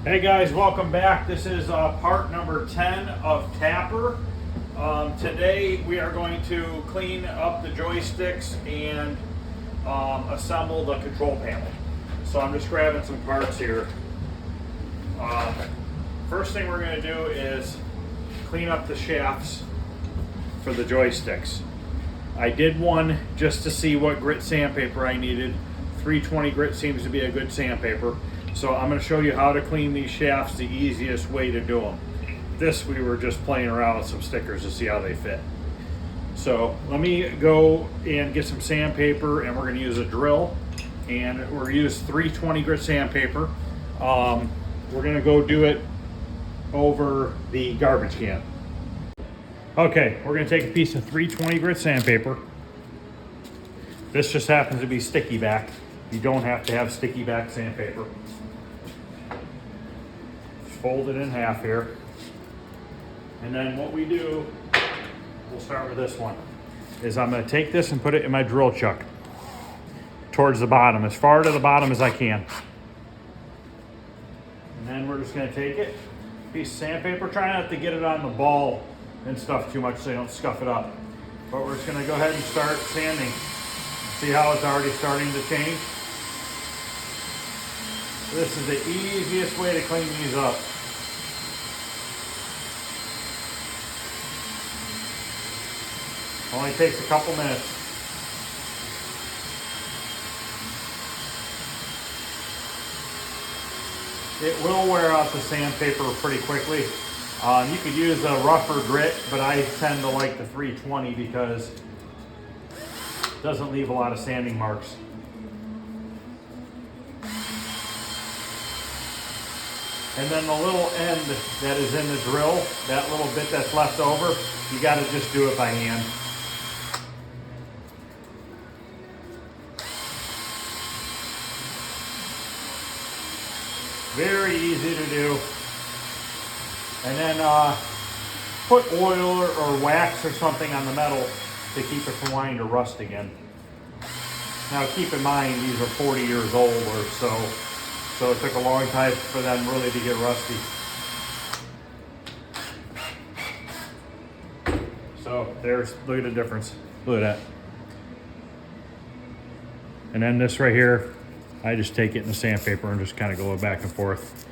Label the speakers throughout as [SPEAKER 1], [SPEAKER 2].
[SPEAKER 1] Hey guys, welcome back. This is part number 10 of Tapper. Today we are going to clean up the joysticks and assemble the control panel. So I'm just grabbing some parts here. First thing we're going to do is clean up the shafts for the joysticks. I did one just to see what grit sandpaper I needed. 320 grit seems to be a good sandpaper. So I'm going to show you how to clean these shafts the easiest way to do them. This we were just playing around with some stickers to see how they fit. So let me go and get some sandpaper, and we're going to use a drill, and we're going to use 320 grit sandpaper. We're going to go do it over the garbage can. Okay, we're going to take a piece of 320 grit sandpaper. This just happens to be sticky back. You don't have to have sticky back sandpaper. Just fold it in half here. And then what we do, we'll start with this one, is I'm going to take this and put it in my drill chuck towards the bottom, as far to the bottom as I can. And then we're just going to take it, piece of sandpaper, try not to get it on the ball and stuff too much so you don't scuff it up. But we're just going to go ahead and start sanding. See how it's already starting to change? This is the easiest way to clean these up. Only takes a couple minutes. It will wear out the sandpaper pretty quickly. You could use a rougher grit, but I tend to like the 320 because it doesn't leave a lot of sanding marks. And then the little end that is in the drill, that little bit that's left over, you got to just do it by hand. Very easy to do. And then put oil or wax or something on the metal to keep it from wanting to rust again. Now keep in mind, these are 40 years old or so it took a long time for them really to get rusty. So look at the difference. Look at that. And then this right here, I just take it in the sandpaper and just kind of go back and forth.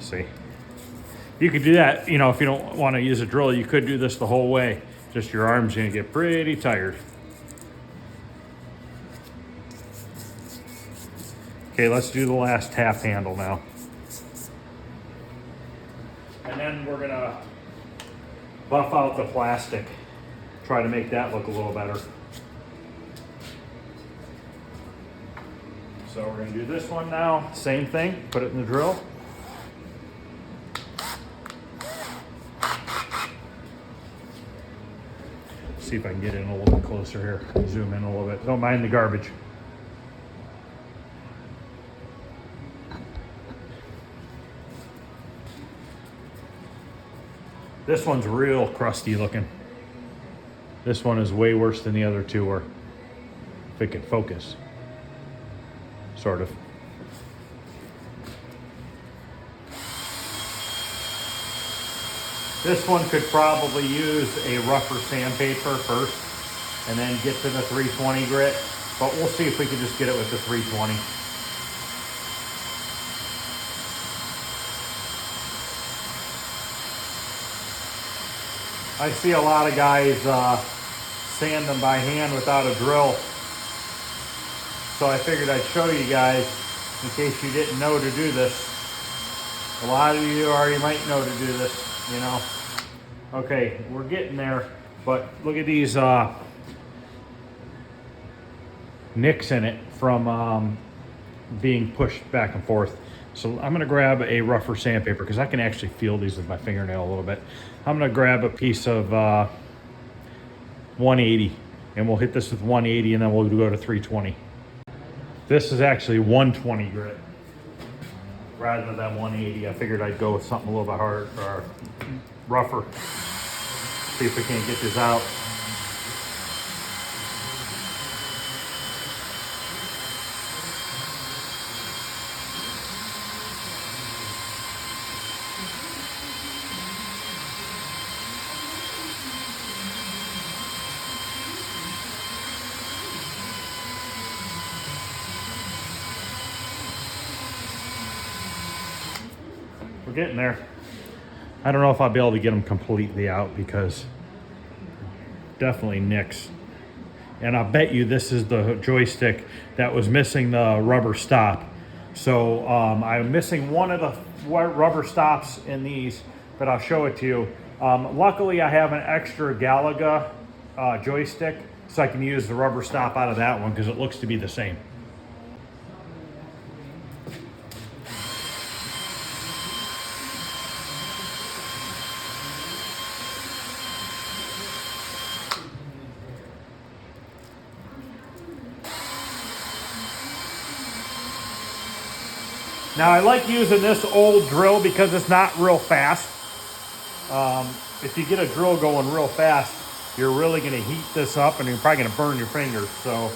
[SPEAKER 1] See? You could do that, if you don't want to use a drill, you could do this the whole way. Just your arm's going to get pretty tired. Okay, let's do the last half handle now. And then we're going to buff out the plastic. Try to make that look a little better. So we're going to do this one now. Same thing, put it in the drill. See if I can get in a little bit closer here. Zoom in a little bit. Don't mind the garbage. This one's real crusty looking. This one is way worse than the other two were. If it could focus. Sort of. This one could probably use a rougher sandpaper first and then get to the 320 grit, but we'll see if we can just get it with the 320. I see a lot of guys sand them by hand without a drill. So I figured I'd show you guys in case you didn't know to do this. A lot of you already might know to do this, Okay, we're getting there, but look at these nicks in it from being pushed back and forth. So I'm going to grab a rougher sandpaper because I can actually feel these with my fingernail a little bit. I'm going to grab a piece of 180 and we'll hit this with 180 and then we'll go to 320. This is actually 120 grit rather than 180. I figured I'd go with something a little bit harder or rougher. See if we can't get this out. We're getting there. I don't know if I'll be able to get them completely out because definitely nicks. And I'll bet you this is the joystick that was missing the rubber stop. So I'm missing one of the rubber stops in these, but I'll show it to you. Luckily, I have an extra Galaga joystick, so I can use the rubber stop out of that one because it looks to be the same. Now I like using this old drill because it's not real fast. If you get a drill going real fast, you're really going to heat this up and you're probably going to burn your fingers. So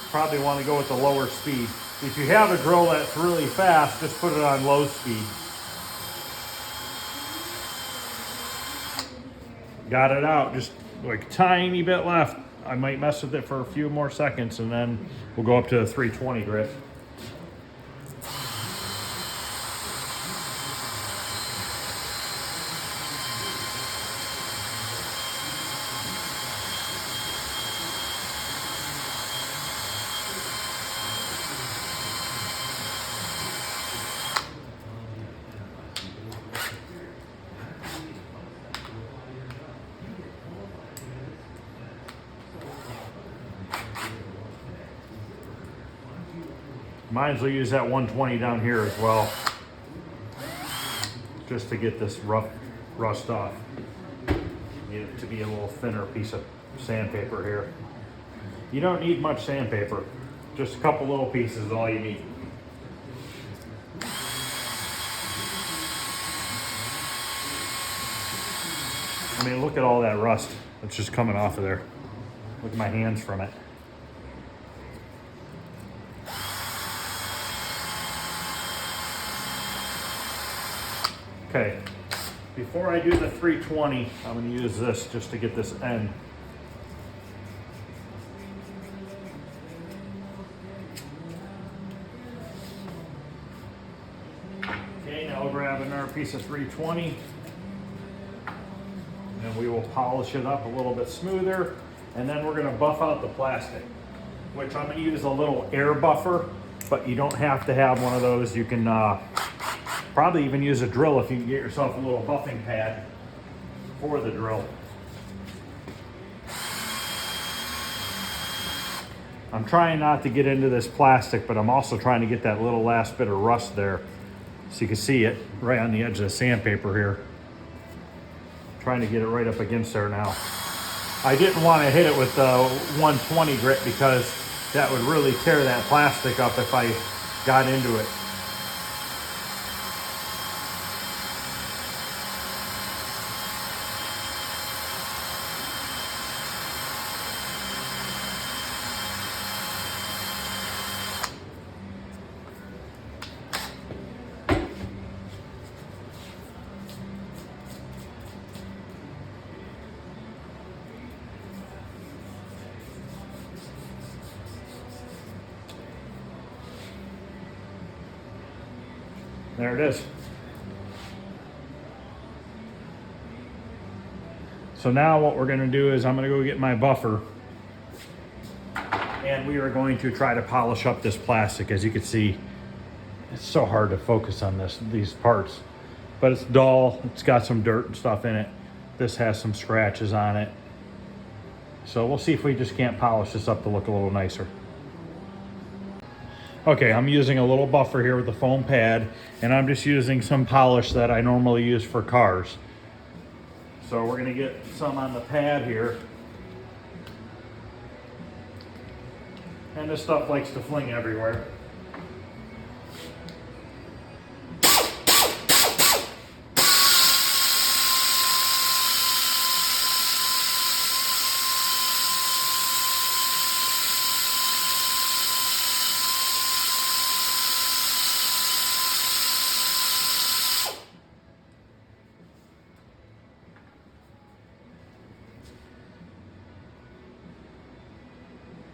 [SPEAKER 1] probably want to go with the lower speed. If you have a drill that's really fast, just put it on low speed. Got it out, just like a tiny bit left. I might mess with it for a few more seconds and then we'll go up to the 320 grit. Mines will use that 120 down here as well, just to get this rust off. Need it to be a little thinner piece of sandpaper here. You don't need much sandpaper, just a couple little pieces is all you need. I mean, look at all that rust that's just coming off of there. Look at my hands from it. Okay, before I do the 320, I'm going to use this just to get this end. Okay, now we'll grab another piece of 320 and we will polish it up a little bit smoother, and then we're going to buff out the plastic, which I'm going to use a little air buffer, but you don't have to have one of those. You can probably even use a drill if you can get yourself a little buffing pad for the drill. I'm trying not to get into this plastic, but I'm also trying to get that little last bit of rust there. So you can see it right on the edge of the sandpaper here. Trying to get it right up against there now. I didn't want to hit it with the 120 grit because that would really tear that plastic up if I got into it. There it is. So now what we're going to do is I'm going to go get my buffer and we are going to try to polish up this plastic. As you can see, it's so hard to focus on these parts, but it's dull. It's got some dirt and stuff in it. This has some scratches on it. So we'll see if we just can't polish this up to look a little nicer. Okay, I'm using a little buffer here with the foam pad, and I'm just using some polish that I normally use for cars. So we're gonna get some on the pad here. And this stuff likes to fling everywhere.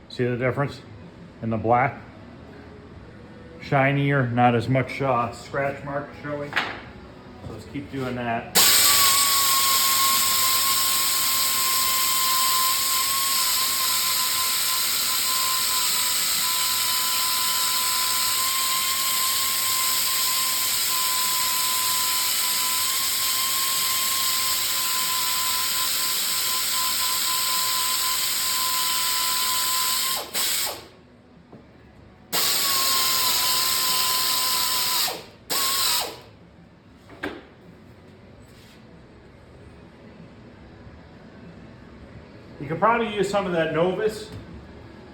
[SPEAKER 1] See the difference in the black? Shinier, not as much scratch marks showing. So let's keep doing that. You could probably use some of that Novus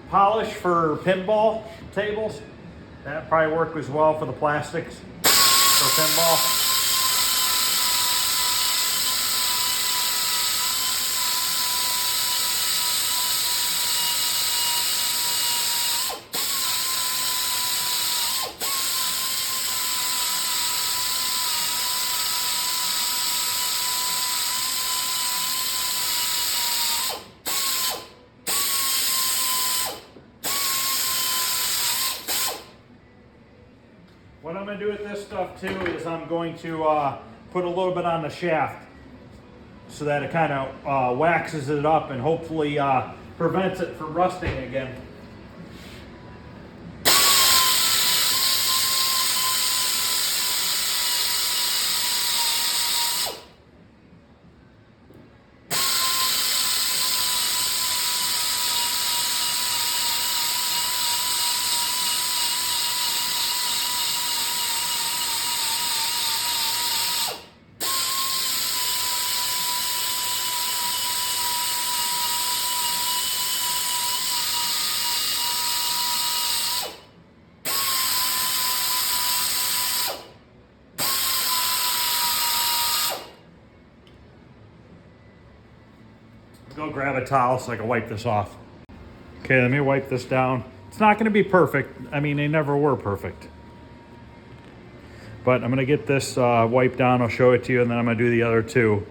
[SPEAKER 1] polish for pinball tables. That probably work as well for the plastics for pinball. What I'm going to do with this stuff too is I'm going to put a little bit on the shaft so that it kind of waxes it up and hopefully prevents it from rusting again. Go grab a towel so I can wipe this off. Okay, let me wipe this down. It's not going to be perfect. I mean, they never were perfect. But I'm going to get this wiped down. I'll show it to you, and then I'm going to do the other two.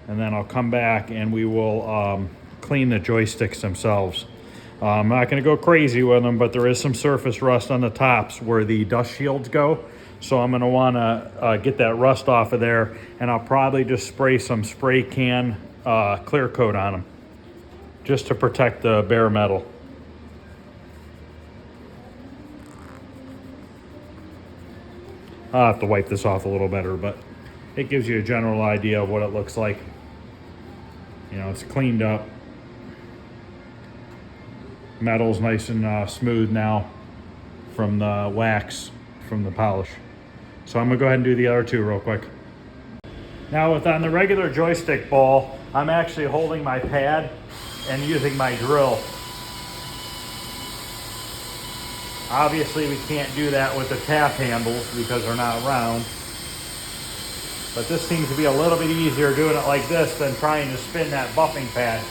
[SPEAKER 1] And then I'll come back and we will clean the joysticks themselves. I'm not going to go crazy with them, but there is some surface rust on the tops where the dust shields go. So I'm going to want to get that rust off of there, and I'll probably just spray some spray can clear coat on them just to protect the bare metal. I'll have to wipe this off a little better, but it gives you a general idea of what it looks like. You know, it's cleaned up. Metal's nice and smooth now from the wax from the polish. So I'm gonna go ahead and do the other two real quick. Now on the regular joystick ball, I'm actually holding my pad and using my drill. Obviously we can't do that with the tap handles because they're not round. But this seems to be a little bit easier doing it like this than trying to spin that buffing pad.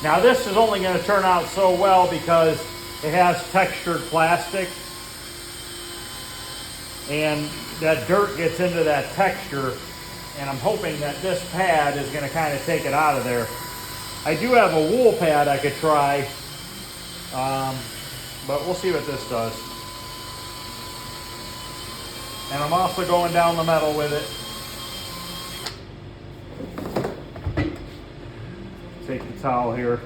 [SPEAKER 1] Now this is only going to turn out so well because it has textured plastic, and that dirt gets into that texture, and I'm hoping that this pad is going to kind of take it out of there. I do have a wool pad I could try, but we'll see what this does. And I'm also going down the metal with it. Take the towel here.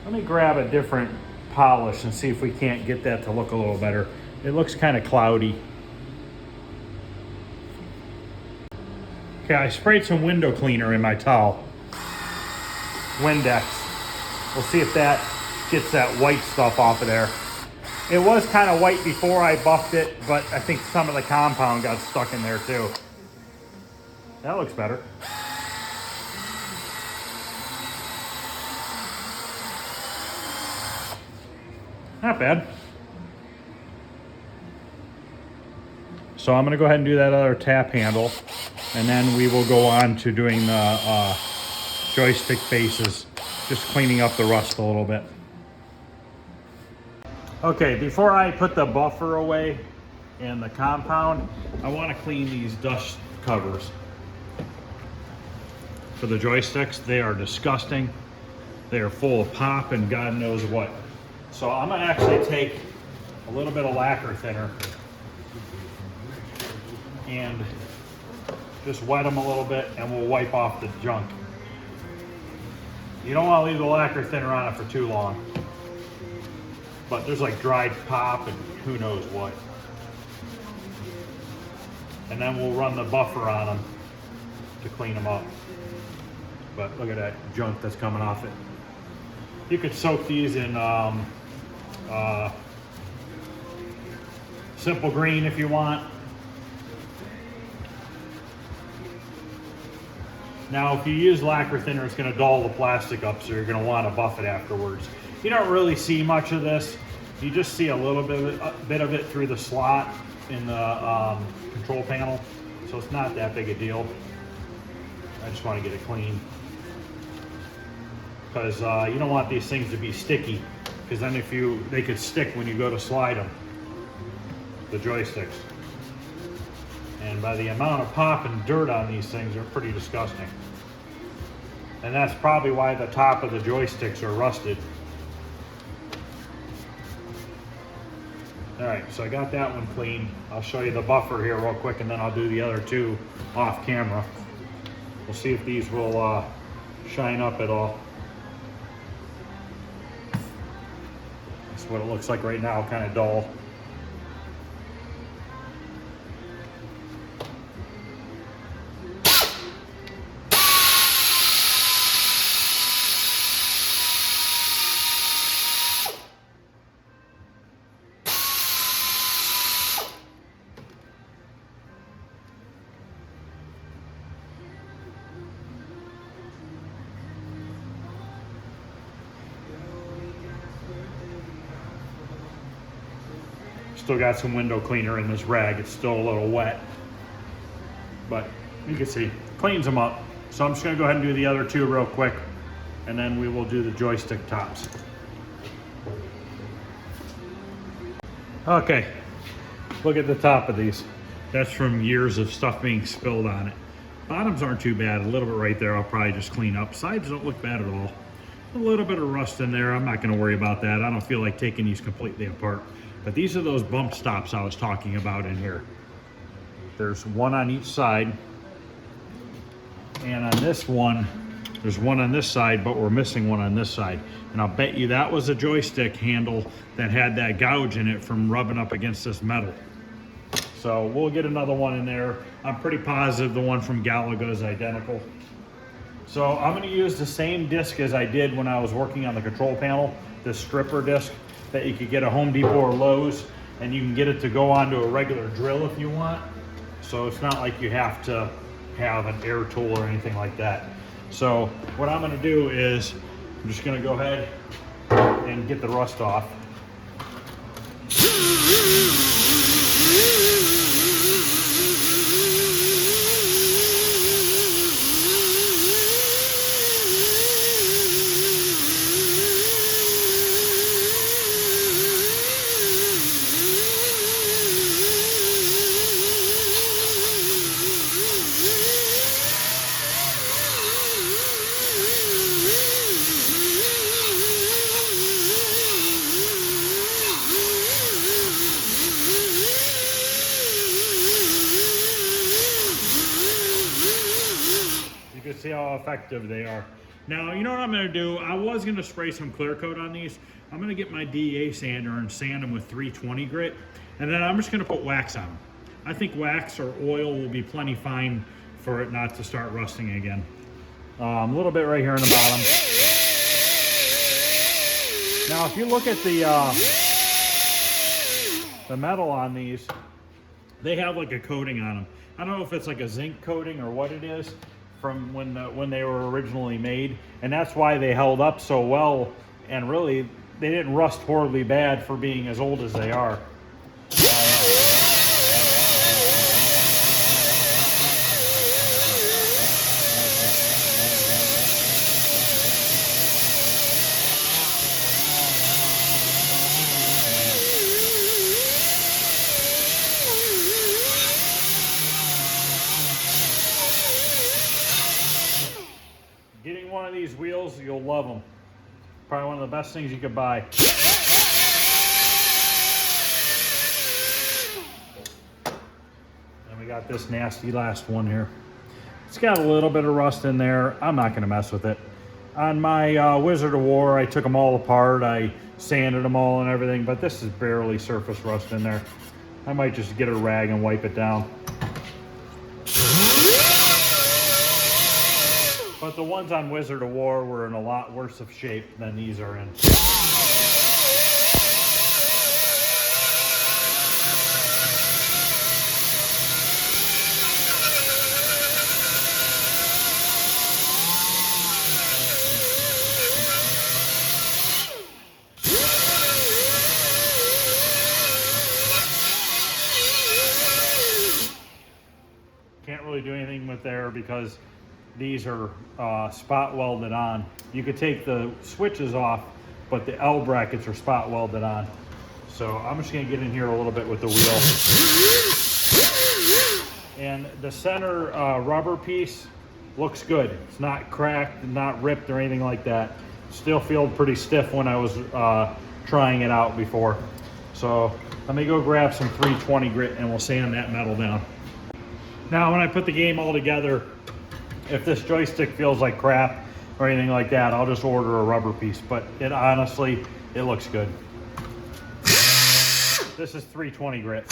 [SPEAKER 1] Let me grab a different polish and see if we can't get that to look a little better. It looks kind of cloudy. Okay, I sprayed some window cleaner in my towel. Windex. We'll see if that gets that white stuff off of there. It was kind of white before I buffed it, but I think some of the compound got stuck in there too. That looks better. Not bad. So I'm gonna go ahead and do that other tap handle, and then we will go on to doing the joystick faces, just cleaning up the rust a little bit. Okay, before I put the buffer away, and the compound, I want to clean these dust covers for the joysticks. They are disgusting. They are full of pop and God knows what. So I'm gonna actually take a little bit of lacquer thinner and just wet them a little bit, and we'll wipe off the junk. You don't want to leave the lacquer thinner on it for too long, but there's like dried pop and who knows what. And then we'll run the buffer on them to clean them up. But look at that junk that's coming off it. You could soak these in Simple Green if you want. Now, if you use lacquer thinner, it's going to dull the plastic up, so you're going to want to buff it afterwards. You don't really see much of this. You just see a little bit of it through the slot in the control panel, so it's not that big a deal. I just want to get it clean because you don't want these things to be sticky, because then they could stick when you go to slide them, the joysticks. And by the amount of pop and dirt on these things, they're pretty disgusting. And that's probably why the top of the joysticks are rusted. All right, so I got that one clean. I'll show you the buffer here real quick, and then I'll do the other two off camera. We'll see if these will shine up at all. That's what it looks like right now, kind of dull. Still got some window cleaner in this rag. It's still a little wet, but you can see, cleans them up. So I'm just gonna go ahead and do the other two real quick, and then we will do the joystick tops. Okay, look at the top of these. That's from years of stuff being spilled on it. Bottoms aren't too bad. A little bit right there I'll probably just clean up. Sides don't look bad at all. A little bit of rust in there. I'm not gonna worry about that. I don't feel like taking these completely apart. But these are those bump stops I was talking about in here. There's one on each side. And on this one, there's one on this side, but we're missing one on this side. And I'll bet you that was a joystick handle that had that gouge in it from rubbing up against this metal. So we'll get another one in there. I'm pretty positive the one from Galaga is identical. So I'm gonna use the same disc as I did when I was working on the control panel, this stripper disc that you could get at Home Depot or Lowe's, and you can get it to go onto a regular drill if you want. So it's not like you have to have an air tool or anything like that. So what I'm gonna do is, I'm just gonna go ahead and get the rust off. You can see how effective they are. Now, you know what I'm gonna do? I was gonna spray some clear coat on these. I'm gonna get my DEA sander and sand them with 320 grit, and then I'm just gonna put wax on them. I think wax or oil will be plenty fine for it not to start rusting again. A little bit right here in the bottom. Now, if you look at the metal on these, they have like a coating on them. I don't know if it's like a zinc coating or what it is from when they were originally made, and that's why they held up so well, and really they didn't rust horribly bad for being as old as they are. You'll love them. Probably one of the best things you could buy. And we got this nasty last one here. It's got a little bit of rust in there. I'm not gonna mess with it. On my Wizard of War, I took them all apart. I sanded them all and everything, but this is barely surface rust in there. I might just get a rag and wipe it down. But the ones on Wizard of War were in a lot worse of shape than these are in. Can't really do anything with there because these are spot welded on. You could take the switches off, but the L brackets are spot welded on. So I'm just gonna get in here a little bit with the wheel. And the center rubber piece looks good. It's not cracked, not ripped or anything like that. Still feel pretty stiff when I was trying it out before. So let me go grab some 320 grit and we'll sand that metal down. Now, when I put the game all together, if this joystick feels like crap or anything like that, I'll just order a rubber piece. But it honestly, it looks good. This is 320 grit.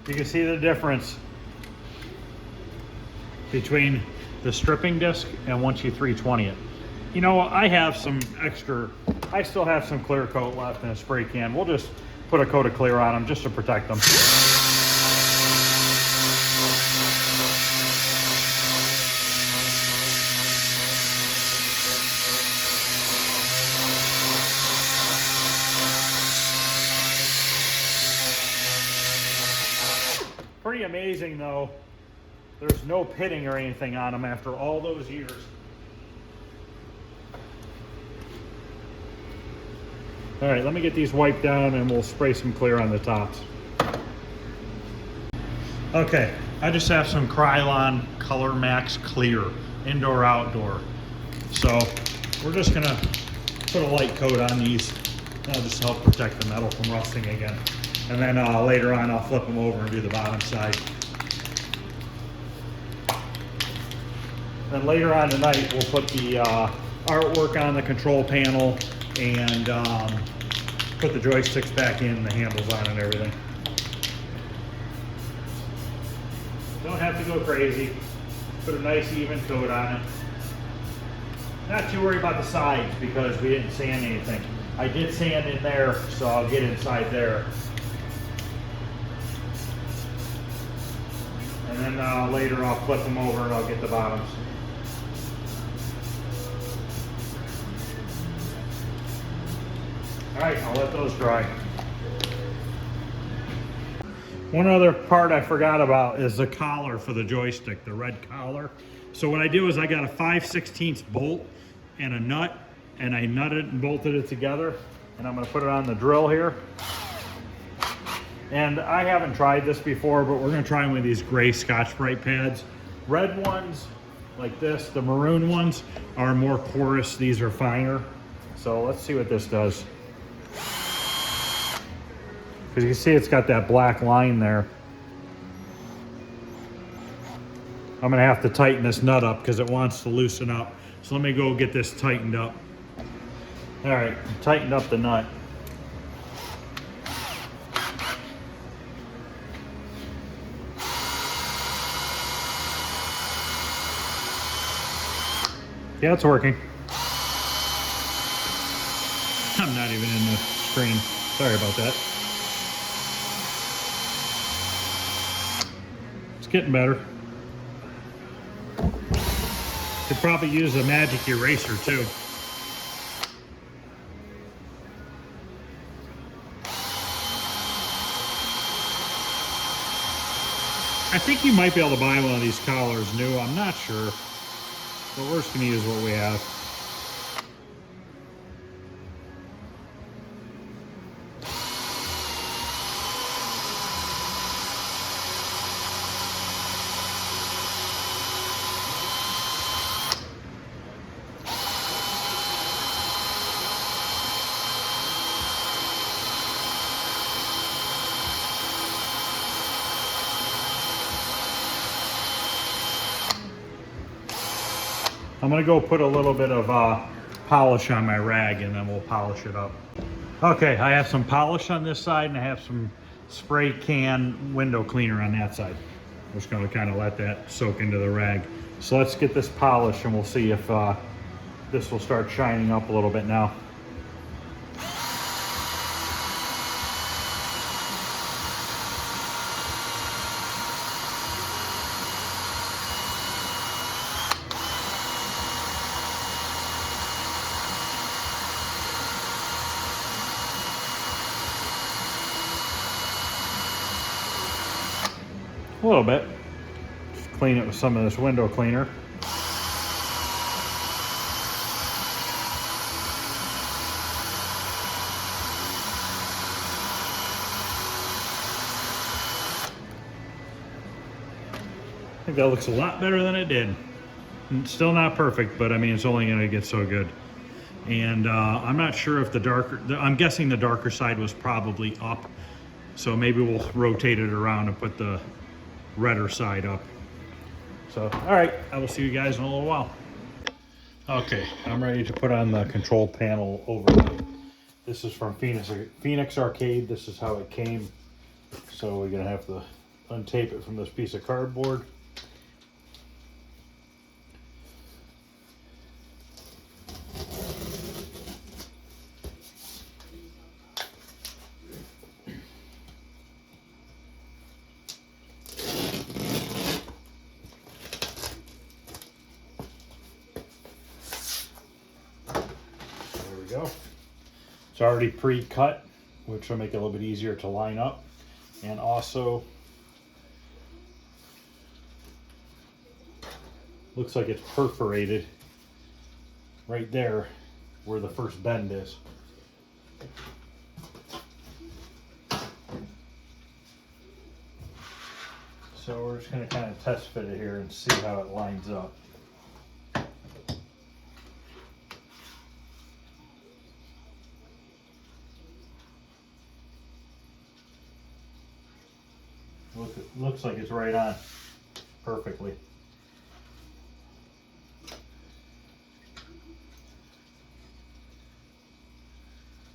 [SPEAKER 1] You can see the difference between the stripping disc and once you 320 it. You know, I have some extra, I still have some clear coat left in a spray can. We'll just put a coat of clear on them just to protect them. Pretty amazing though, there's no pitting or anything on them after all those years. All right, let me get these wiped down and we'll spray some clear on the tops. Okay, I just have some Krylon Color Max Clear, indoor, outdoor. So we're just gonna put a light coat on these. That'll just help protect the metal from rusting again. And then later on, I'll flip them over and do the bottom side. Then later on tonight, we'll put the artwork on the control panel and put the joysticks back in, the handles on and everything. Don't have to go crazy. Put a nice even coat on it. Not too worried about the sides because we didn't sand anything. I did sand in there, so I'll get inside there. And then later I'll flip them over and I'll get the bottoms. All right, I'll let those dry. One other part I forgot about is the collar for the joystick, the red collar. So what I do is I got a 5/16 bolt and a nut, and I nutted and bolted it together, and I'm gonna put it on the drill here. And I haven't tried this before, but we're gonna try one of these gray Scotch-Brite pads. Red ones, like this, the maroon ones are more porous, these are finer. So let's see what this does. Because you can see it's got that black line there. I'm gonna have to tighten this nut up because it wants to loosen up. So let me go get this tightened up. All right, tightened up the nut. Yeah, it's working. I'm not even in the screen. Sorry about that. It's getting better. Could probably use a magic eraser too. I think you might be able to buy one of these collars new. I'm not sure. But we're just going to use what we have. I'm going to go put a little bit of polish on my rag and then we'll polish it up. Okay, I have some polish on this side and I have some spray can window cleaner on that side. I'm just going to kind of let that soak into the rag. So let's get this polished and we'll see if this will start shining up a little bit now. A little bit. Just clean it with some of this window cleaner. I think that looks a lot better than it did. It's still not perfect, but I mean, it's only going to get so good. And I'm not sure if I'm guessing the darker side was probably up. So maybe we'll rotate it around and put the redder side up. So, all right, I will see you guys in a little while. Okay, I'm ready to put on the control panel overlay. This is from Phoenix Arcade. This is how it came. So we're gonna have to untape it from this piece of cardboard. Go. It's already pre-cut, which will make it a little bit easier to line up, and also looks like it's perforated right there where the first bend is. So we're just going to kind of test fit it here and see how it lines up. Looks like it's right on perfectly.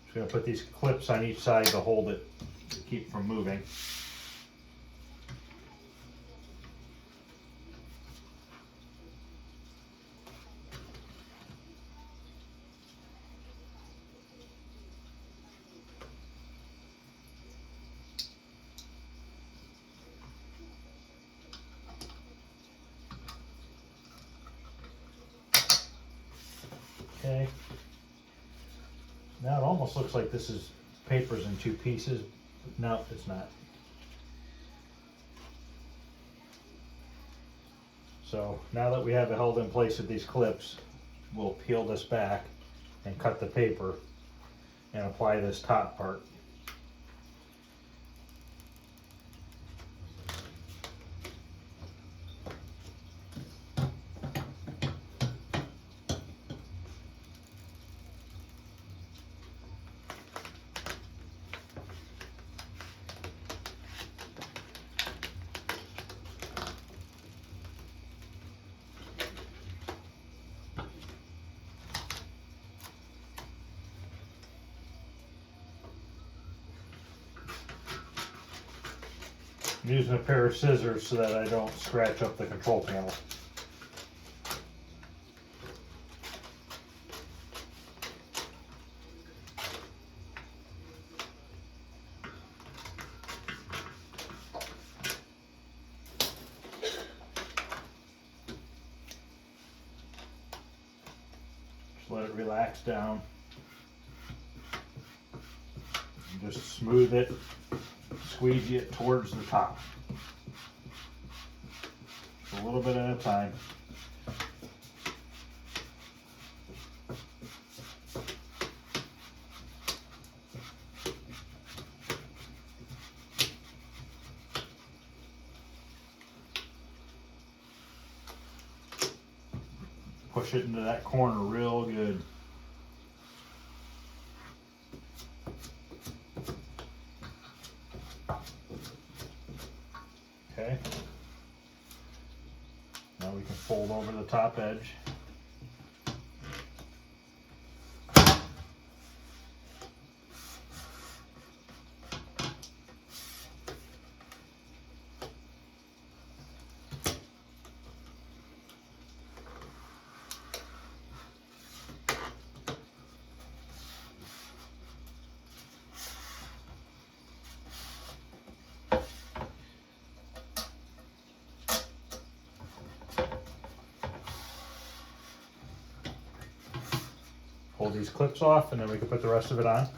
[SPEAKER 1] Just gonna put these clips on each side to hold it, to keep from moving. Okay. Now it almost looks like this is papers in two pieces. No, it's not. So now that we have it held in place with these clips, we'll peel this back and cut the paper and apply this top part. I'm using a pair of scissors so that I don't scratch up the control panel. Just let it relax down. And just smooth it, squeegee it towards the top. Just a little bit at a time. Push it into that corner real good. Okay. Now we can fold over the top edge. Pull these clips off and then we can put the rest of it on.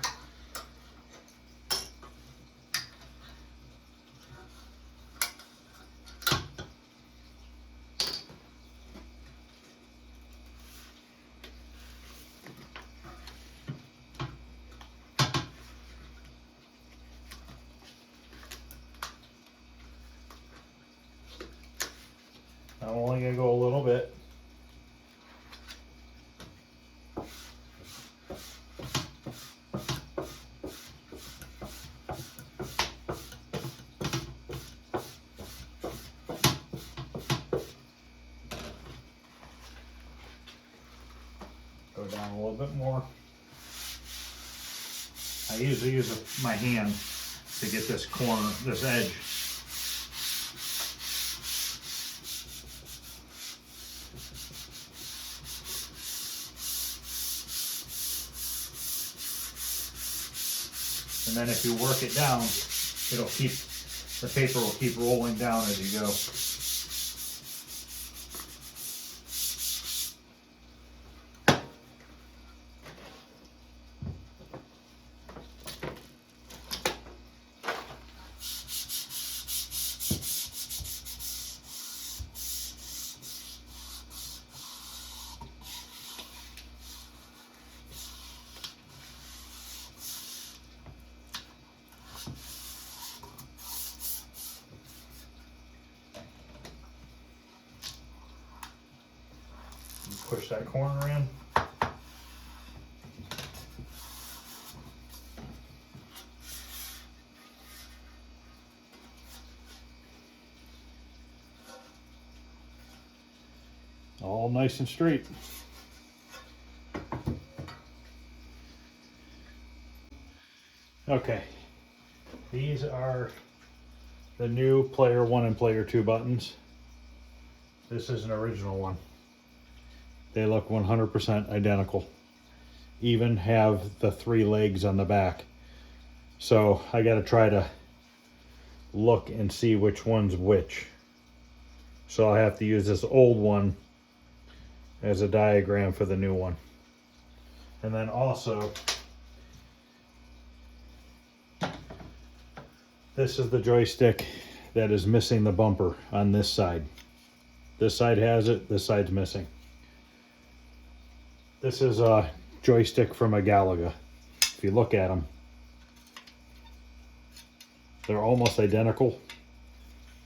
[SPEAKER 1] I'm only going to go a little bit. Go down a little bit more. I usually use my hand to get this corner, this edge. And then if you work it down, it'll keep, the paper will keep rolling down as you go. Push that corner in. All nice and straight. Okay, these are the new Player 1 and Player 2 buttons. This is an original one. They look 100% identical. Even have the 3 legs on the back. So I gotta try to look and see which one's which. So I have to use this old one as a diagram for the new one. And then also, this is the joystick that is missing the bumper on this side. This side has it, this side's missing. This is a joystick from a Galaga. If you look at them, they're almost identical,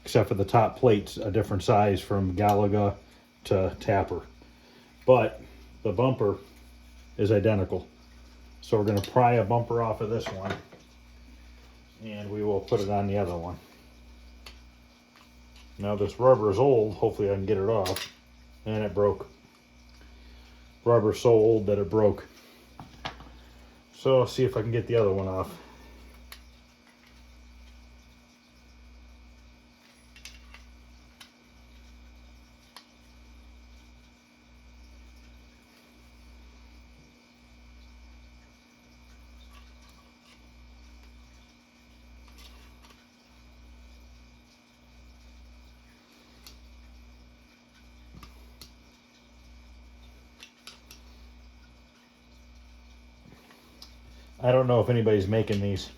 [SPEAKER 1] except for the top plate's a different size from Galaga to Tapper. But the bumper is identical. So we're going to pry a bumper off of this one, and we will put it on the other one. Now this rubber is old, hopefully I can get it off, and it broke. Rubber's so old that it broke. So I'll see if I can get the other one off. I don't know if anybody's making these.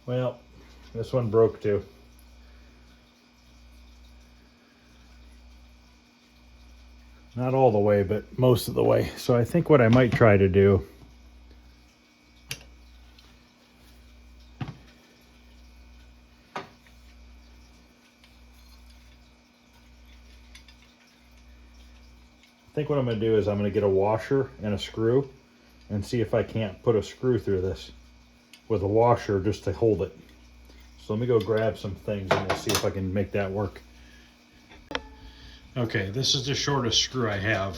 [SPEAKER 1] Well, this one broke too. Not all the way, but most of the way. So I think what I might try to do what I'm going to do is I'm going to get a washer and a screw and see if I can't put a screw through this with a washer just to hold it. So let me go grab some things and we'll see if I can make that work. Okay, this is the shortest screw I have.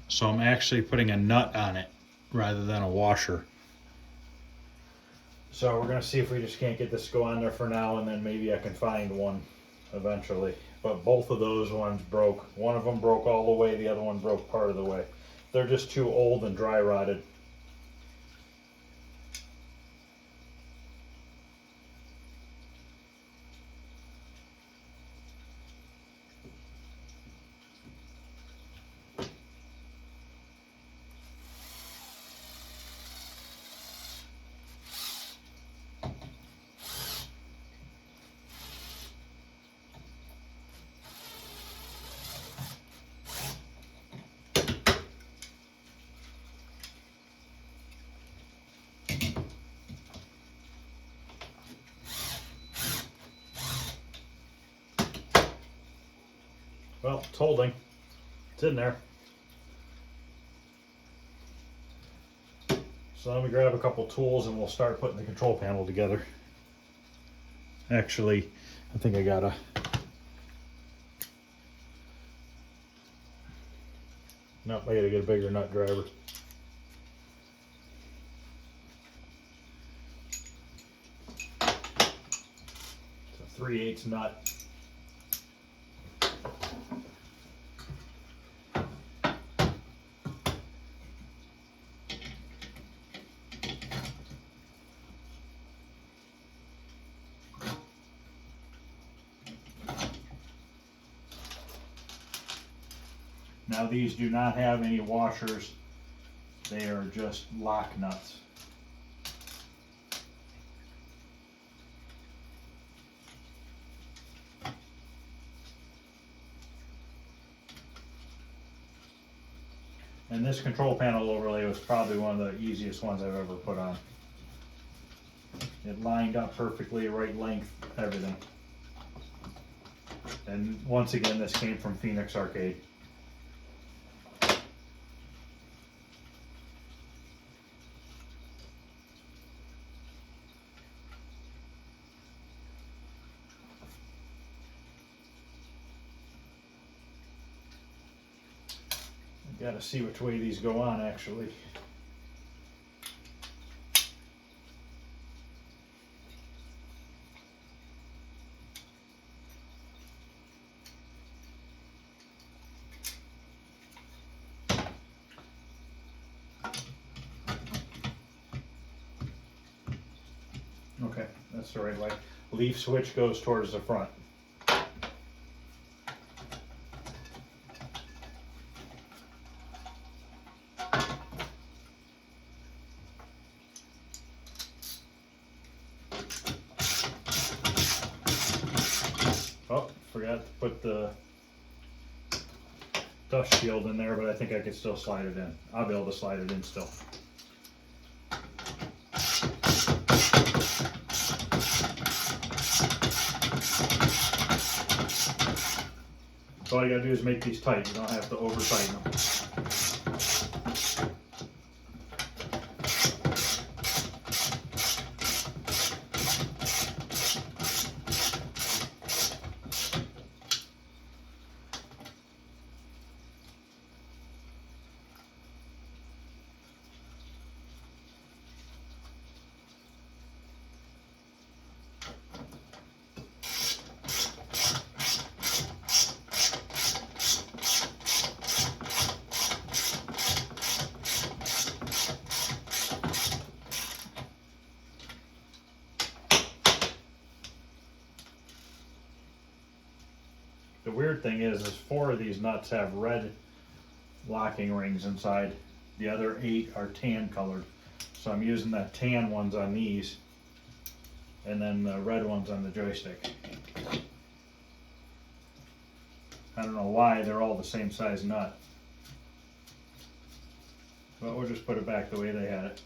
[SPEAKER 1] So I'm actually putting a nut on it rather than a washer. So we're going to see if we just can't get this to go on there for now, and then maybe I can find one eventually. But both of those ones broke. One of them broke all the way, the other one broke part of the way. They're just too old and dry rotted. Well, it's holding. It's in there. So let me grab a couple tools and we'll start putting the control panel together. Actually, I think I gotta... Nope, I gotta get a bigger nut driver. It's a 3/8 nut. Now these do not have any washers, they are just lock nuts. And this control panel overlay was probably one of the easiest ones I've ever put on. It lined up perfectly, right length, everything. And once again, this came from Phoenix Arcade. Got to see which way these go on, actually. Okay, that's the right way. Leaf switch goes towards the front. Oh, forgot to put the dust shield in there, but I think I could still slide it in. I'll be able to slide it in still. So all you gotta do is make these tight. You don't have to over tighten them. thing is 4 of these nuts have red locking rings inside. The other 8 are tan colored. So I'm using the tan ones on these and then the red ones on the joystick. I don't know why they're all the same size nut. But we'll just put it back the way they had it.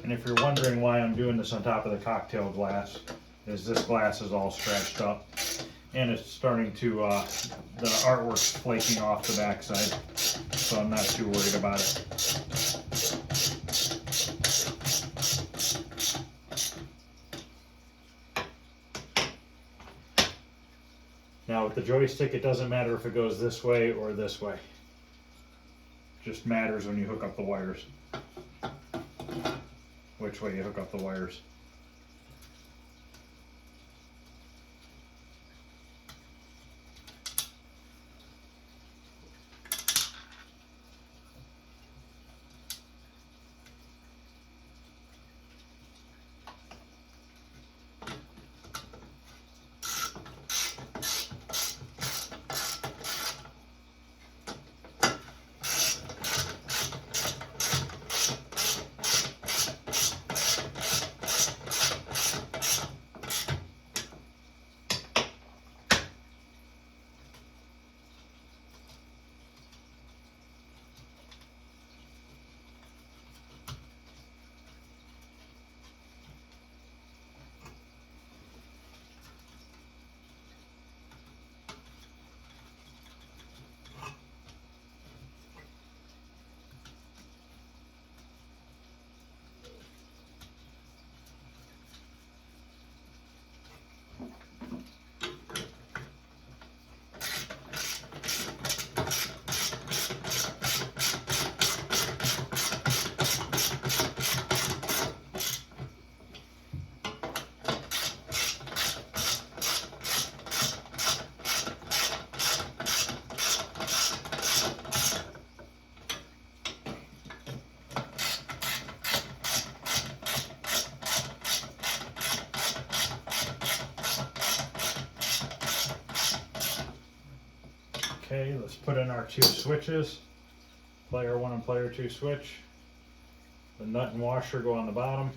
[SPEAKER 1] And if you're wondering why I'm doing this on top of the cocktail glass, is this glass is all scratched up and it's starting to, the artwork's flaking off the backside, so I'm not too worried about it. Now with the joystick, it doesn't matter if it goes this way or this way. It just matters when you hook up the wires. Which way you hook up the wires. Okay, let's put in our 2 switches. Player 1 and player 2 switch. The nut and washer go on the bottom.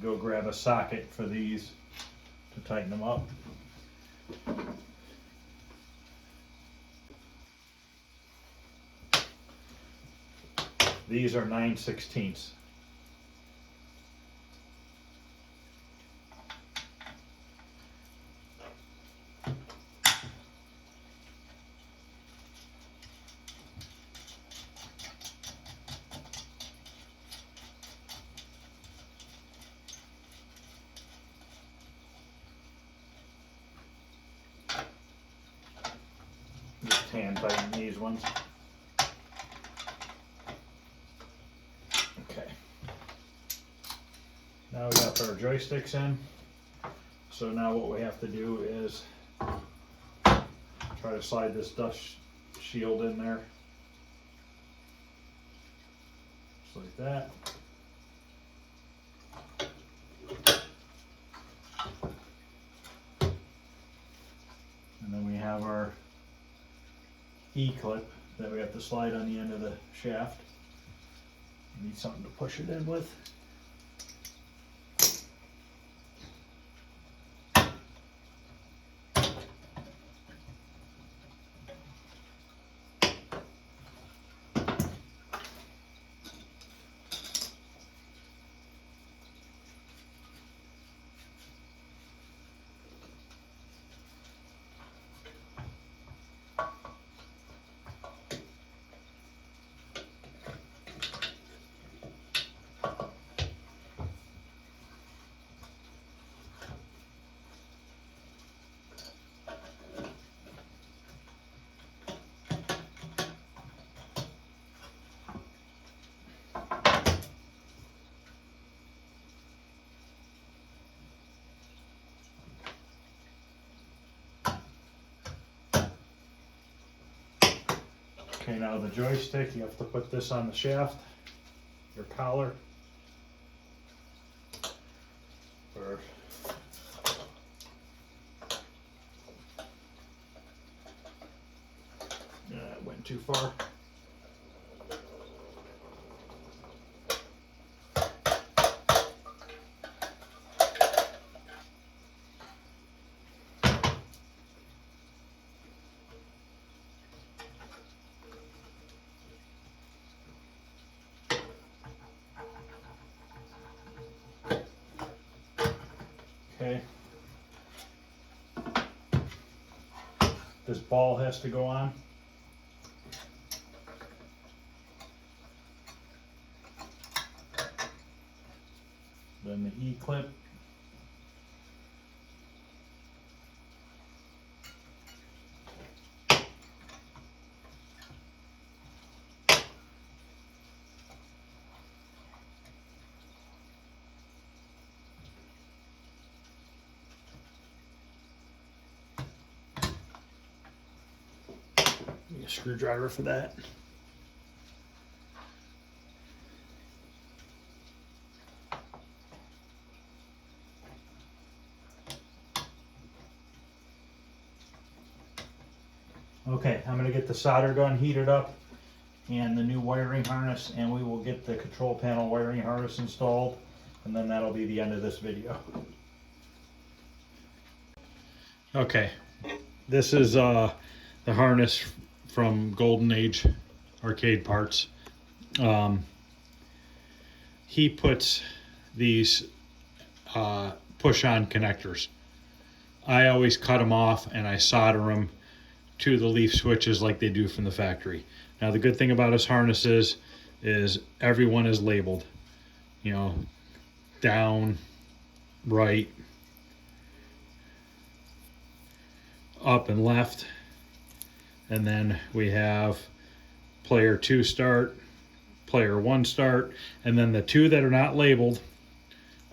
[SPEAKER 1] Go grab a socket for these to tighten them up. These are 9/16. Just hand tighten these ones. Okay. Now we got our joysticks in. So now what we have to do is try to slide this dust shield in there. Just like that. have our E-clip that we have to slide on the end of the shaft. Need something to push it in with. Okay, now the joystick, you have to put this on the shaft, your collar. Or it went too far. Okay. This ball has to go on. Then the E-clip. Need a screwdriver for that. Okay, I'm going to get the solder gun heated up and the new wiring harness, and we will get the control panel wiring harness installed, and then that'll be the end of this video. Okay, this is the harness from Golden Age Arcade Parts. He puts these push-on connectors. I always cut them off and I solder them to the leaf switches like they do from the factory. Now the good thing about his harnesses is everyone is labeled, you know, down, right, up and left, and then we have player 2 start, player 1 start, and then the two that are not labeled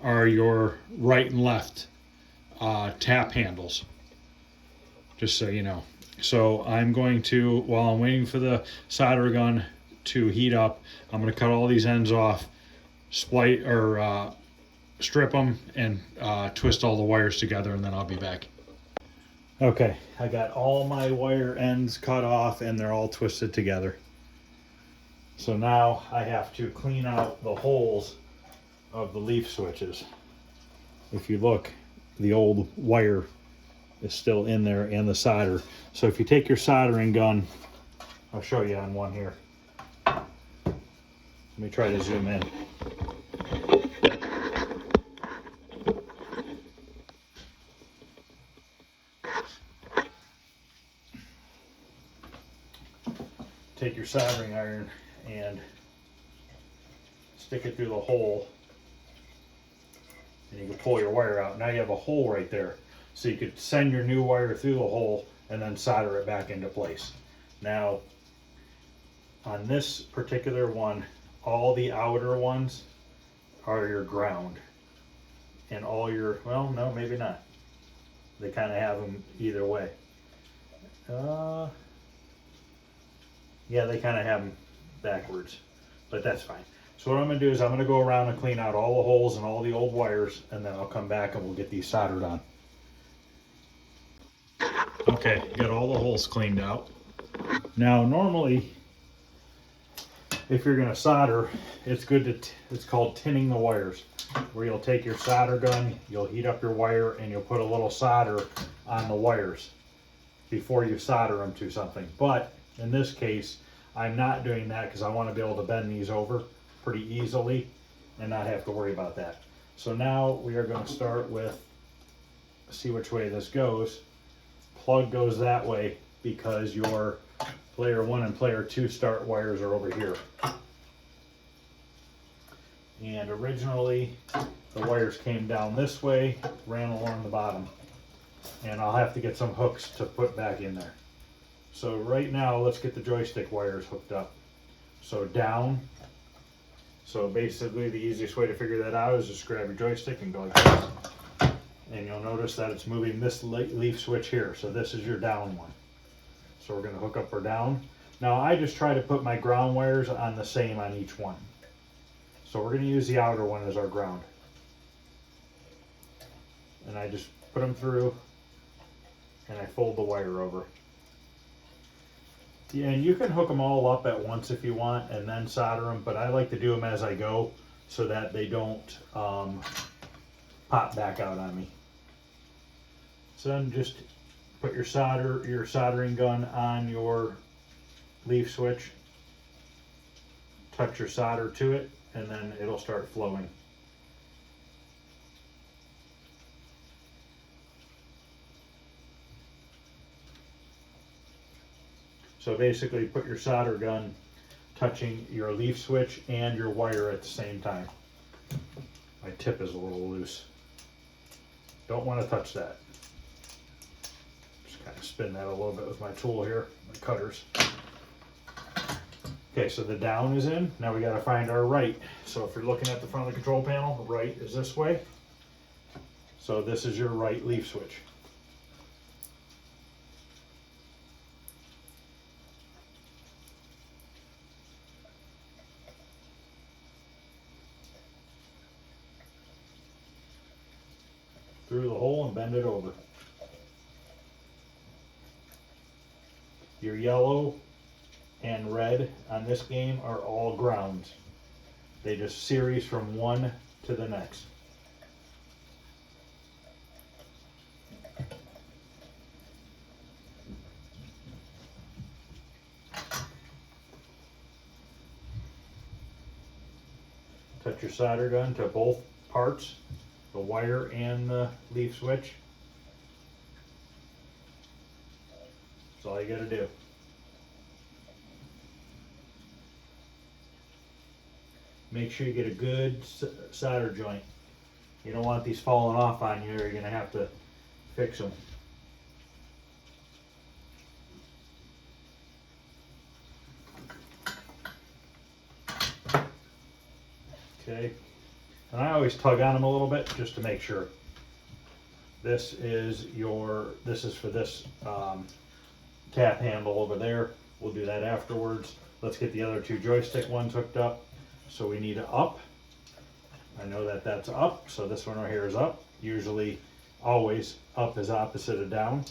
[SPEAKER 1] are your right and left tap handles, just so you know. So I'm going to, while I'm waiting for the solder gun to heat up, I'm going to cut all these ends off, strip them, and twist all the wires together, and then I'll be back. Okay, I got all my wire ends cut off and they're all twisted together. So now I have to clean out the holes of the leaf switches. If you look, the old wire is still in there and the solder. So if you take your soldering gun, I'll show you on one here. Let me try to zoom in. Take your soldering iron and stick it through the hole, and you can pull your wire out. Now you have a hole right there. So you could send your new wire through the hole and then solder it back into place. Now, on this particular one, all the outer ones are your ground. And all your, well, no, maybe not. They kind of have them either way. Yeah, they kind of have them backwards, but that's fine. So what I'm going to do is I'm going to go around and clean out all the holes and all the old wires, and then I'll come back and we'll get these soldered on. Okay, got all the holes cleaned out. Now normally, if you're gonna solder, it's good to, it's called tinning the wires, where you'll take your solder gun, you'll heat up your wire, and you'll put a little solder on the wires before you solder them to something. But in this case, I'm not doing that because I want to be able to bend these over pretty easily and not have to worry about that. So now we are going to start with, see which way this goes. Plug goes that way because your player 1 and player 2 start wires are over here. And originally the wires came down this way, ran along the bottom. And I'll have to get some hooks to put back in there. So right now, let's get the joystick wires hooked up. So down. So basically the easiest way to figure that out is just grab your joystick and go like this. And you'll notice that it's moving this leaf switch here. So this is your down one. So we're going to hook up our down. Now I just try to put my ground wires on the same on each one. So we're going to use the outer one as our ground. And I just put them through and I fold the wire over. Yeah, and you can hook them all up at once if you want and then solder them, but I like to do them as I go so that they don't pop back out on me. So then just put your soldering gun on your leaf switch, touch your solder to it, and then it'll start flowing. So basically put your solder gun touching your leaf switch and your wire at the same time. My tip is a little loose. Don't want to touch that. Just kind of spin that a little bit with my tool here, my cutters. Okay, so the down is in. Now we got to find our right. So if you're looking at the front of the control panel, right is this way. So this is your right leaf switch. Through the hole and bend it over. Your yellow and red on this game are all grounds. They just series from one to the next. Touch your solder gun to both parts, the wire and the leaf switch. That's all you gotta do. Make sure you get a good solder joint. You don't want these falling off on you, or you're gonna have to fix them. Okay, and I always tug on them a little bit just to make sure. This is for this tap handle over there. We'll do that afterwards. Let's get the other two joystick ones hooked up. So we need an up. I know that that's up, so this one right here is up. Usually, always up is opposite of down.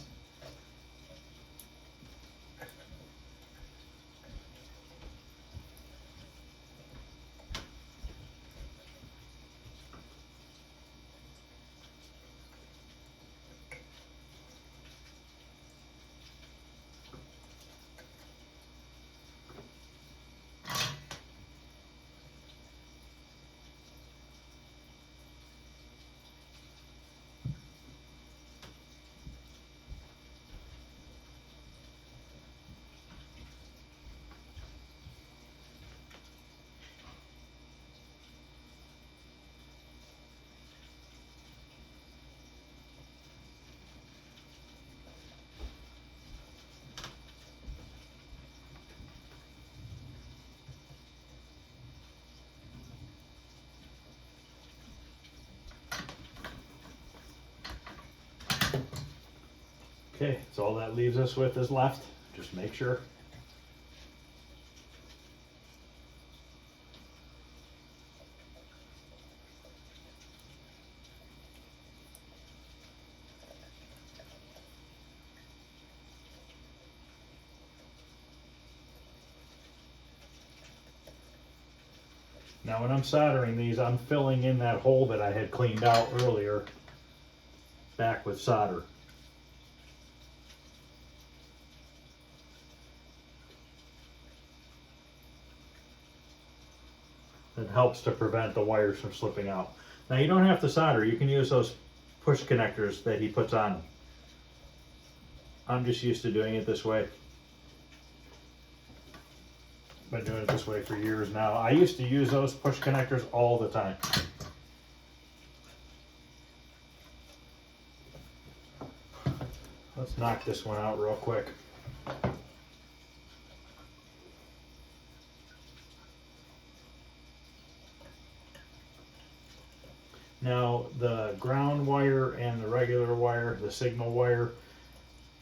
[SPEAKER 1] Okay, so all that leaves us with is left. Just make sure. Now when I'm soldering these, I'm filling in that hole that I had cleaned out earlier back with solder. It helps to prevent the wires from slipping out. Now you don't have to solder, you can use those push connectors that he puts on. I'm just used to doing it this way. Been doing it this way for years now. I used to use those push connectors all the time. Let's knock this one out real quick. Now the ground wire and the regular wire, the signal wire,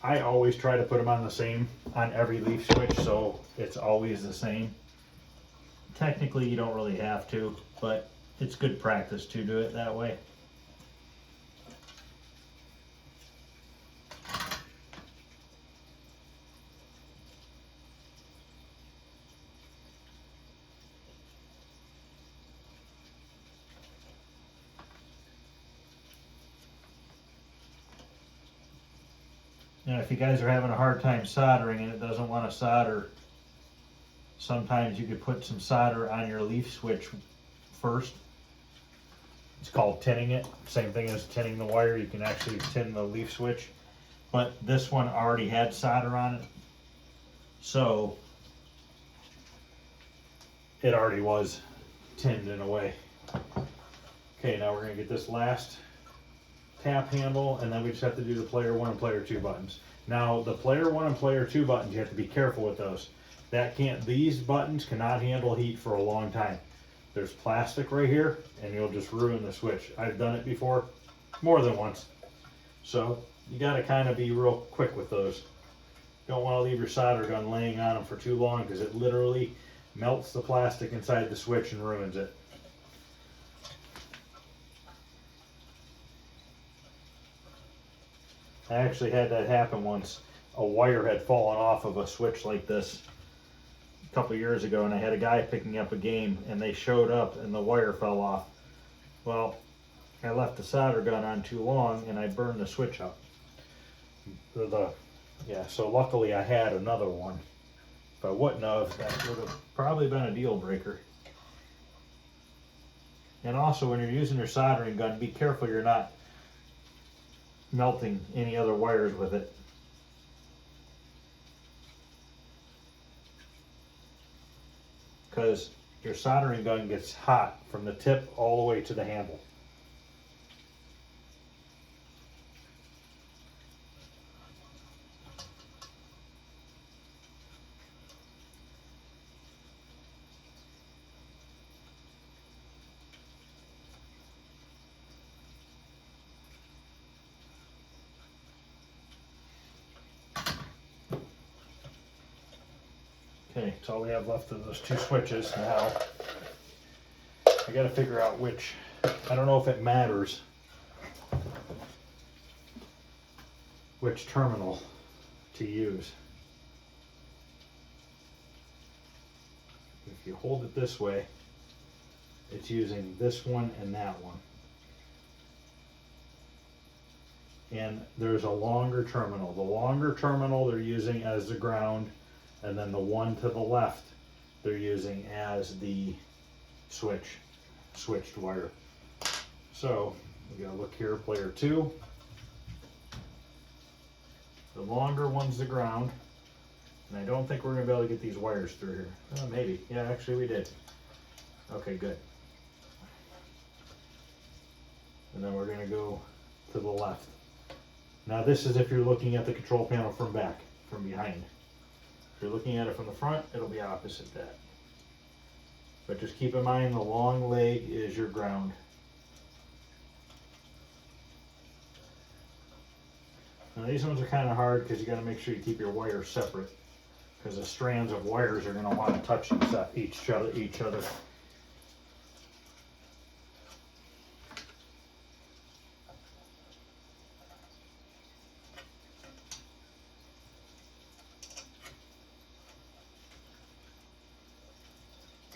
[SPEAKER 1] I always try to put them on the same, on every leaf switch, so it's always the same. Technically you don't really have to, but it's good practice to do it that way. Now, if you guys are having a hard time soldering and it doesn't want to solder, sometimes you could put some solder on your leaf switch first. It's called tinning it. Same thing as tinning the wire. You can actually tin the leaf switch. But this one already had solder on it, so it already was tinned in a way. Okay, now we're going to get this last tap handle, and then we just have to do the player 1 and player 2 buttons. Now the player 1 and player 2 buttons, you have to be careful with those. These buttons cannot handle heat for a long time. There's plastic right here and you'll just ruin the switch. I've done it before, more than once. So you got to kind of be real quick with those. Don't want to leave your solder gun laying on them for too long, because it literally melts the plastic inside the switch and ruins it. I actually had that happen once. A wire had fallen off of a switch like this a couple years ago, and I had a guy picking up a game, and they showed up and the wire fell off. Well, I left the solder gun on too long and I burned the switch up. So luckily I had another one. If I wouldn't have, that would have probably been a deal breaker. And also, when you're using your soldering gun, be careful you're not melting any other wires with it. Because your soldering gun gets hot from the tip all the way to the handle. Okay, that's all we have left of those two switches. Now, I gotta figure out which, I don't know if it matters which terminal to use. If you hold it this way, it's using this one and that one. And there's a longer terminal. The longer terminal they're using as the ground, and then the one to the left they're using as the switched wire. So we gotta look here, player 2. The longer one's the ground, and I don't think we're gonna be able to get these wires through here. Oh, maybe, yeah, actually we did. Okay, good. And then we're gonna go to the left. Now this is if you're looking at the control panel from back, from behind. If you're looking at it from the front, it'll be opposite that. But just keep in mind the long leg is your ground. Now these ones are kind of hard because you got to make sure you keep your wires separate, because the strands of wires are going to want to touch each other.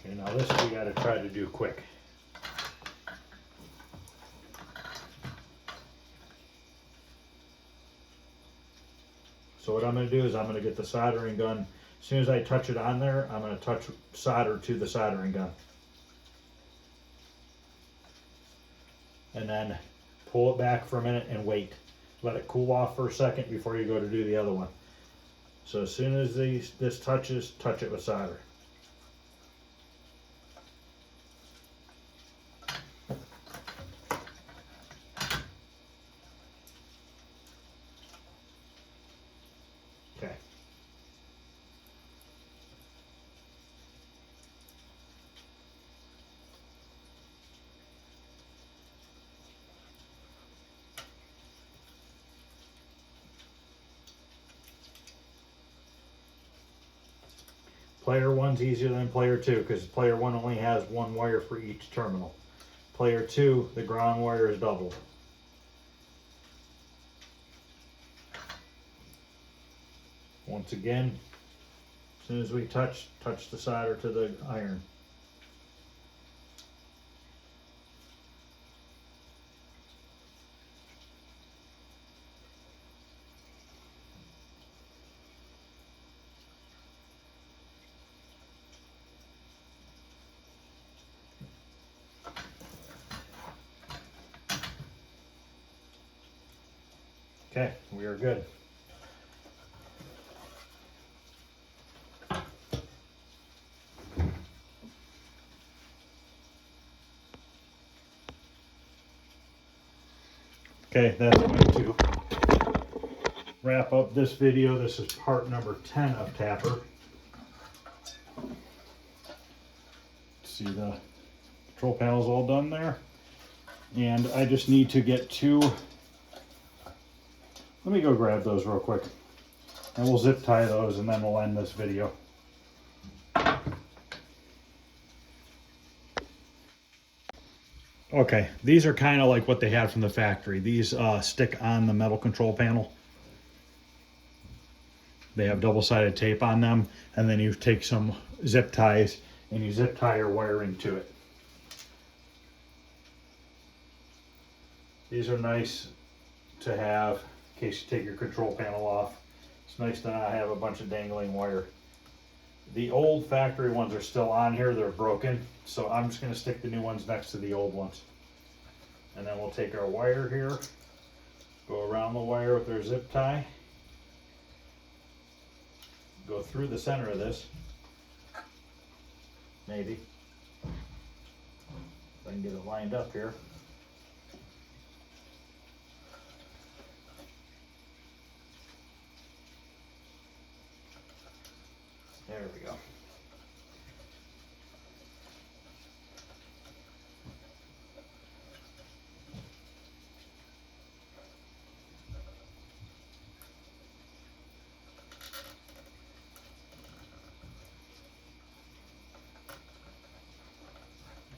[SPEAKER 1] Okay, now this we gotta try to do quick. So what I'm going to do is I'm going to get the soldering gun. As soon as I touch it on there, I'm going to touch solder to the soldering gun. And then pull it back for a minute and wait. Let it cool off for a second before you go to do the other one. So as soon as this touches, touch it with solder. Okay. Player 1's easier than player 2 because player 1 only has one wire for each terminal. Player 2, the ground wire is doubled. Once again, as soon as we touch the solder to the iron. Okay, we are good. Okay, that's going to wrap up this video. This is part number 10 of Tapper. See the control panels all done there. And I just need to get two. Let me go grab those real quick. And we'll zip tie those and then we'll end this video. Okay, these are kind of like what they had from the factory. These stick on the metal control panel. They have double-sided tape on them, and then you take some zip ties and you zip tie your wiring to it. These are nice to have in case you take your control panel off. It's nice to not have a bunch of dangling wire. The old factory ones are still on here, they're broken, so I'm just going to stick the new ones next to the old ones. And then we'll take our wire here, go around the wire with our zip tie, go through the center of this, maybe. If I can get it lined up here. There we go.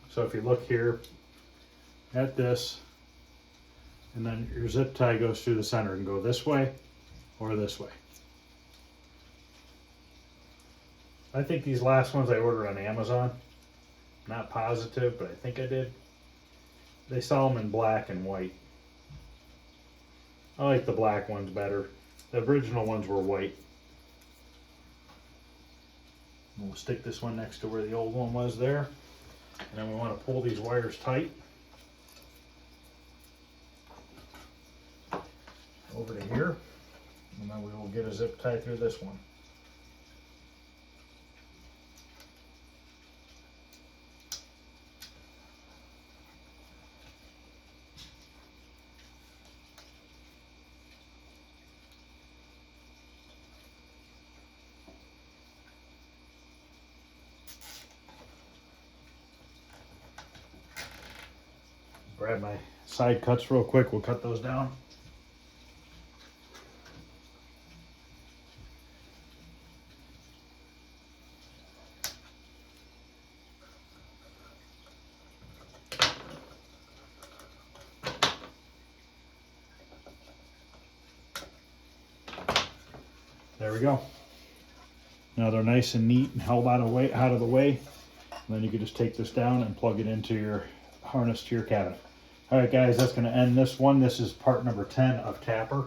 [SPEAKER 1] So if you look here at this, and then your zip tie goes through the center and go this way or this way. I think these last ones I ordered on Amazon. Not positive, but I think I did. They sell them in black and white. I like the black ones better. The original ones were white. We'll stick this one next to where the old one was there. And then we want to pull these wires tight. Over to here. And then we will get a zip tie through this one. Grab my side cuts real quick, we'll cut those down. There we go. Now they're nice and neat and held out of the way. And then you can just take this down and plug it into your harness to your cabinet. All right, guys, that's going to end this one. This is part number 10 of Tapper.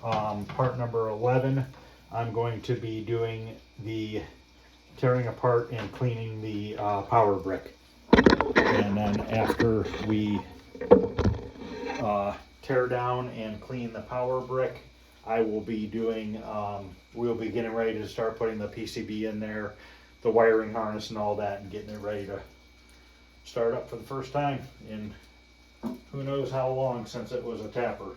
[SPEAKER 1] Part number 11, I'm going to be doing the tearing apart and cleaning the power brick. And then after we tear down and clean the power brick, I will be doing, we'll be getting ready to start putting the PCB in there, the wiring harness and all that, and getting it ready to start up for the first time in who knows how long since it was a Tapper.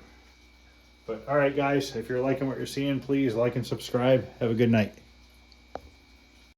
[SPEAKER 1] But all right, guys, if you're liking what you're seeing, please like and subscribe. Have a good night.